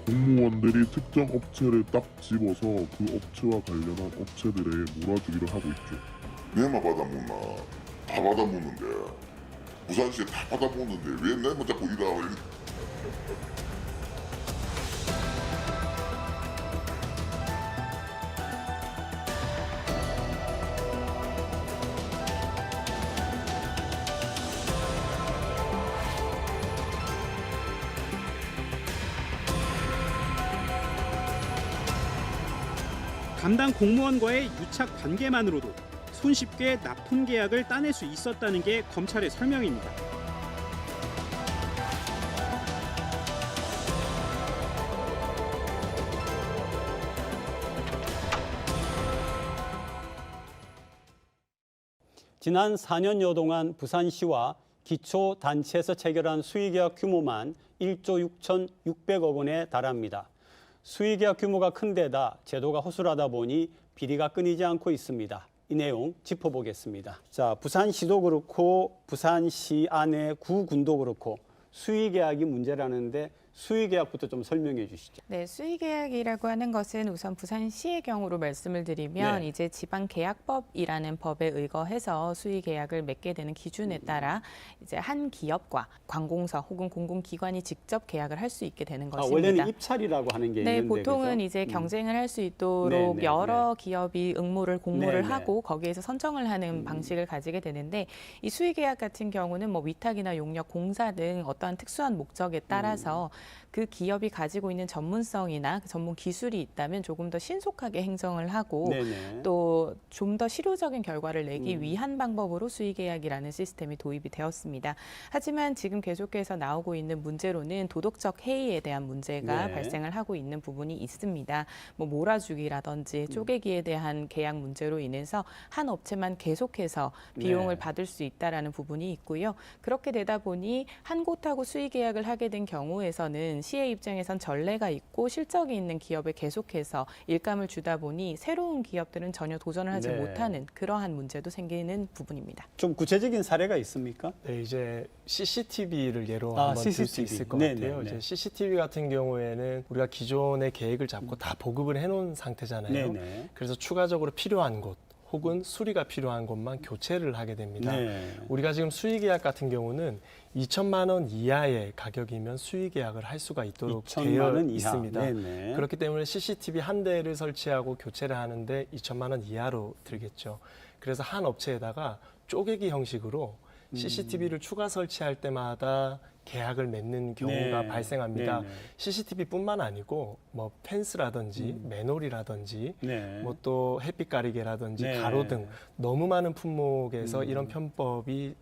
공무원들이 특정 업체를 딱 집어서 그 업체와 관련한 업체들에 몰아주기를 하고 있죠. 내만 받아먹나? 다 받아먹는데 부산시에 다 받아먹는데 왜 내만 자꾸 일하고 담당 공무원과의 유착 관계만으로도 손쉽게 납품 계약을 따낼 수 있었다는 게 검찰의 설명입니다. 지난 4년여 동안 부산시와 기초단체에서 체결한 수의계약 규모만 1조 6,600억 원에 달합니다. 수의계약 규모가 큰 데다 제도가 허술하다 보니 비리가 끊이지 않고 있습니다. 이 내용 짚어보겠습니다. 자, 부산시도 그렇고 부산시 안에 구군도 그렇고 수의계약이 문제라는데 수의계약부터 좀 설명해 주시죠. 네, 수의계약이라고 하는 것은 우선 부산시의 경우로 말씀을 드리면 네. 이제 지방계약법이라는 법에 의거해서 수의계약을 맺게 되는 기준에 따라 이제 한 기업과 관공서 혹은 공공기관이 직접 계약을 할 수 있게 되는 것입니다. 원래는 입찰이라고 하는 게 네, 있는데 보통은 그죠? 이제 경쟁을 할 수 있도록 네, 네, 여러 기업이 공모를 네, 네. 하고 거기에서 선정을 하는 방식을 가지게 되는데 이 수의계약 같은 경우는 뭐 위탁이나 용역, 공사 등 어떠한 특수한 목적에 따라서 그 기업이 가지고 있는 전문성이나 그 전문 기술이 있다면 조금 더 신속하게 행정을 하고 네네. 또 좀 더 실효적인 결과를 내기 위한 방법으로 수의계약이라는 시스템이 도입이 되었습니다. 하지만 지금 계속해서 나오고 있는 문제로는 도덕적 해이에 대한 문제가 네. 발생을 하고 있는 부분이 있습니다. 뭐 몰아주기라든지 쪼개기에 대한 계약 문제로 인해서 한 업체만 계속해서 비용을 네. 받을 수 있다라는 부분이 있고요. 그렇게 되다 보니 한 곳하고 수의계약을 하게 된 경우에서는 시의 입장에선 전례가 있고 실적이 있는 기업에 계속해서 일감을 주다 보니 새로운 기업들은 전혀 도전을 하지 네. 못하는 그러한 문제도 생기는 부분입니다. 좀 구체적인 사례가 있습니까? 네, 이제 CCTV를 예로 아, 한번 들 수 CCTV. 있을 것 네, 같아요. 네, 네. 이제 CCTV 같은 경우에는 우리가 기존의 계획을 잡고 다 보급을 해놓은 상태잖아요. 네네. 그래서 추가적으로 필요한 곳 혹은 수리가 필요한 곳만 교체를 하게 됩니다. 네. 우리가 지금 수의계약 같은 경우는 2천만 원 이하의 가격이면 수의계약을 할 수가 있도록 2천만 되어 원 이하. 있습니다. 네네. 그렇기 때문에 CCTV 한 대를 설치하고 교체를 하는데 2천만 원 이하로 들겠죠. 그래서 한 업체에다가 쪼개기 형식으로 CCTV를 추가 설치할 때마다 계약을 맺는 경우가 네. 발생합니다. 네네. CCTV뿐만 아니고 뭐 펜스라든지 맨홀이라든지 네. 뭐 또 햇빛 가리개라든지 네. 가로등 너무 많은 품목에서 이런 편법이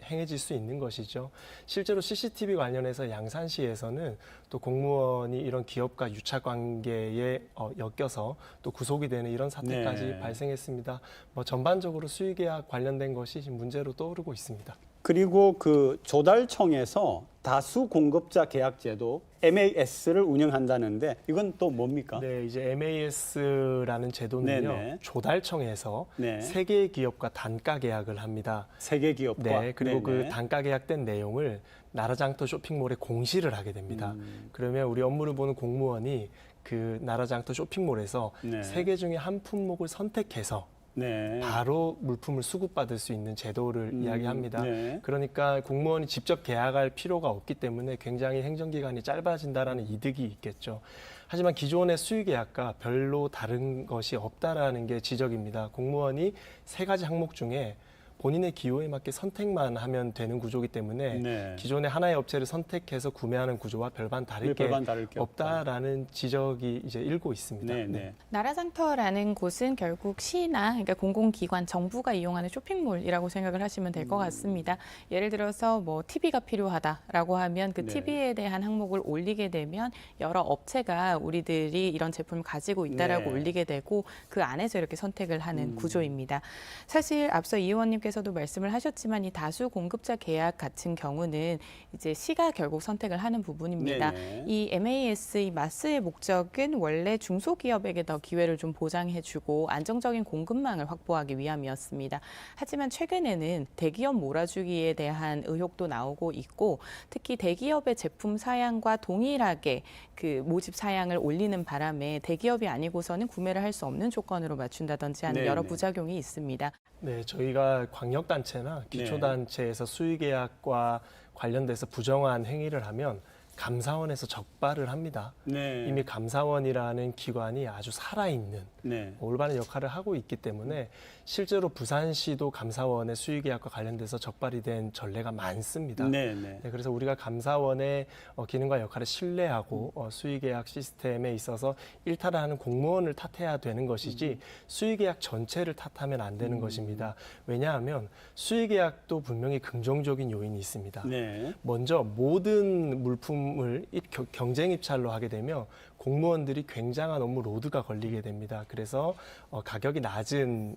행해질 수 있는 것이죠. 실제로 CCTV 관련해서 양산시에서는 또 공무원이 이런 기업과 유착 관계에 엮여서 또 구속이 되는 이런 사태까지 네. 발생했습니다. 뭐 전반적으로 수의계약 관련된 것이 지금 문제로 떠오르고 있습니다. 그리고 그 조달청에서 다수 공급자 계약 제도 MAS를 운영한다는데 이건 또 뭡니까? 네, 이제 MAS라는 제도는요. 네네. 조달청에서 네. 세 개의 기업과 단가 계약을 합니다. 세계 기업과 네, 그리고 네네. 그 단가 계약된 내용을 나라장터 쇼핑몰에 공시를 하게 됩니다. 그러면 우리 업무를 보는 공무원이 그 나라장터 쇼핑몰에서 네. 세 개 중에 한 품목을 선택해서 네. 바로 물품을 수급받을 수 있는 제도를 이야기합니다. 네. 그러니까 공무원이 직접 계약할 필요가 없기 때문에 굉장히 행정기간이 짧아진다라는 이득이 있겠죠. 하지만 기존의 수의계약과 별로 다른 것이 없다라는 게 지적입니다. 공무원이 세 가지 항목 중에 본인의 기호에 맞게 선택만 하면 되는 구조이기 때문에 네. 기존의 하나의 업체를 선택해서 구매하는 구조와 별반 다를 게 별반 다를 게 없다라는 지적이 이제 일고 있습니다. 네, 네. 나라장터라는 곳은 결국 시나 그러니까 공공기관, 정부가 이용하는 쇼핑몰이라고 생각을 하시면 될 것 같습니다. 예를 들어서 뭐 TV가 필요하다라고 하면 그 네. TV에 대한 항목을 올리게 되면 여러 업체가 우리들이 이런 제품을 가지고 있다라고 네. 올리게 되고 그 안에서 이렇게 선택을 하는 구조입니다. 사실 앞서 이 의원님께서 위원께서도 말씀을 하셨지만 이 다수 공급자 계약 같은 경우는 이제 시가 결국 선택을 하는 부분입니다. 네네. 이 MAS, 이 마스의 목적은 원래 중소기업에게 더 기회를 좀 보장해주고 안정적인 공급망을 확보하기 위함이었습니다. 하지만 최근에는 대기업 몰아주기에 대한 의혹도 나오고 있고 특히 대기업의 제품 사양과 동일하게 그 모집 사양을 올리는 바람에 대기업이 아니고서는 구매를 할 수 없는 조건으로 맞춘다든지 하는 여러 네네. 부작용이 있습니다. 네, 저희가 광역단체나 기초단체에서 수의계약과 관련돼서 부정한 행위를 하면 감사원에서 적발을 합니다. 네. 이미 감사원이라는 기관이 아주 살아있는 네. 올바른 역할을 하고 있기 때문에 실제로 부산시도 감사원의 수의계약과 관련돼서 적발이 된 전례가 많습니다. 네. 네. 네, 그래서 우리가 감사원의 기능과 역할을 신뢰하고 수의계약 시스템에 있어서 일탈하는 공무원을 탓해야 되는 것이지 수의계약 전체를 탓하면 안 되는 것입니다. 왜냐하면 수의계약도 분명히 긍정적인 요인이 있습니다. 네. 먼저 모든 물품을 경쟁 입찰로 하게 되면 공무원들이 굉장한 업무 로드가 걸리게 됩니다. 그래서 가격이 낮은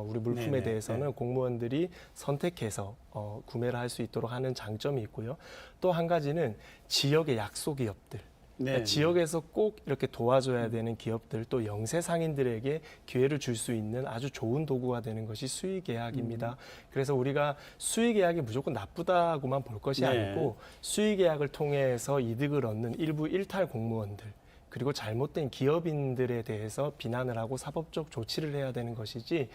우리 물품에 네네. 대해서는 공무원들이 선택해서 구매를 할 수 있도록 하는 장점이 있고요. 또 한 가지는 지역의 약소기업들. 그러니까 네. 지역에서 꼭 이렇게 도와줘야 되는 기업들 또 영세 상인들에게 기회를 줄 수 있는 아주 좋은 도구가 되는 것이 수의계약입니다. 그래서 우리가 수의계약이 무조건 나쁘다고만 볼 것이 네. 아니고 수의계약을 통해서 이득을 얻는 일부 일탈 공무원들 그리고 잘못된 기업인들에 대해서 비난을 하고 사법적 조치를 해야 되는 것이지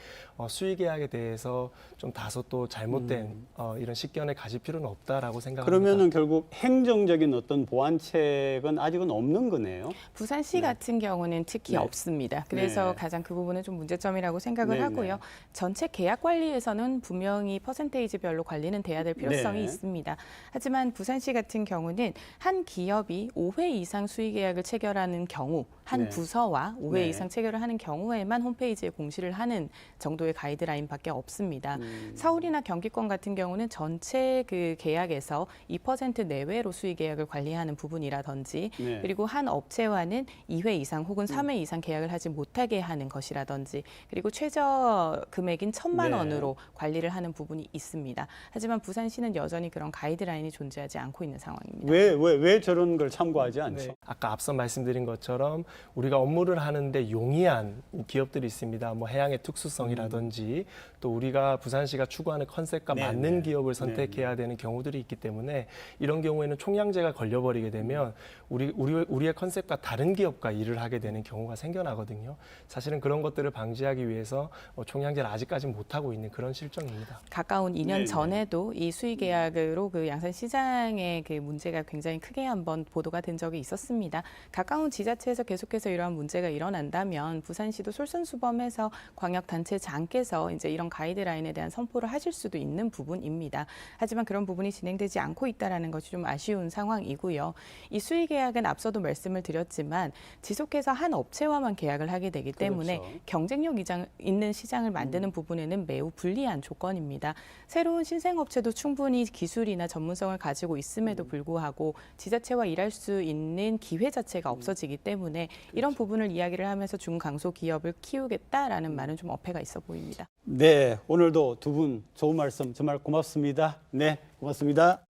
수의계약에 대해서 좀 다소 또 잘못된 이런 식견을 가질 필요는 없다라고 생각합니다. 그러면은 결국 행정적인 어떤 보완책은 아직은 없는 거네요. 부산시 같은 경우는 특히 네. 없습니다. 그래서 네. 가장 그 부분은 좀 문제점이라고 생각을 네, 하고요. 네. 전체 계약 관리에서는 분명히 퍼센테이지별로 관리는 돼야 될 필요성이 네. 있습니다. 하지만 부산시 같은 경우는 한 기업이 5회 이상 수의 계약을 체결하는 경우 한 네. 부서와 5회 네. 이상 체결을 하는 경우에만 홈페이지에 공시를 하는 정도의 가이드라인밖에 없습니다. 서울이나 경기권 같은 경우는 전체 그 계약에서 2% 내외로 수의 계약을 관리하는 부분이라든지 네. 그리고 한 업체와는 2회 이상 혹은 3회 이상 계약을 하지 못하게 하는 것이라든지 그리고 최저 금액인 1,000만 네. 원으로 관리를 하는 부분이 있습니다. 하지만 부산시는 여전히 그런 가이드라인이 존재하지 않고 있는 상황입니다. 왜 저런 걸 참고하지 않죠? 네. 아까 앞서 말씀드린 것처럼 우리가 업무를 하는데 용이한 기업들이 있습니다. 뭐 해양의 특수성이라든지 또 우리가 부산시가 추구하는 컨셉과 네, 맞는 네. 기업을 선택해야 되는 경우들이 있기 때문에 이런 경우에는 총량제가 걸려버리게 되면 우리의 컨셉과 다른 기업과 일을 하게 되는 경우가 생겨나거든요. 사실은 그런 것들을 방지하기 위해서 총량제를 아직까지 못하고 있는 그런 실정입니다. 가까운 2년 네네. 전에도 이 수의 계약으로 그 양산시장의 그 문제가 굉장히 크게 한번 보도가 된 적이 있었습니다. 가까운 지자체에서 계속해서 이러한 문제가 일어난다면 부산시도 솔선수범해서 광역단체장께서 이제 이런 가이드라인에 대한 선포를 하실 수도 있는 부분입니다. 하지만 그런 부분이 진행되지 않고 있다는 것이 좀 아쉬운 상황이고요. 이 수의 계약은 앞서도 말씀을 드렸지만 지속해서 한 업체와만 계약을 하게 되기 때문에 그렇죠. 경쟁력 있는 시장을 만드는 부분에는 매우 불리한 조건입니다. 새로운 신생업체도 충분히 기술이나 전문성을 가지고 있음에도 불구하고 지자체와 일할 수 있는 기회 자체가 없어지기 때문에 이런 부분을 이야기를 하면서 중강소 기업을 키우겠다라는 말은 좀 어폐가 있어 보입니다. 네, 오늘도 두 분 좋은 말씀 정말 고맙습니다. 네, 고맙습니다.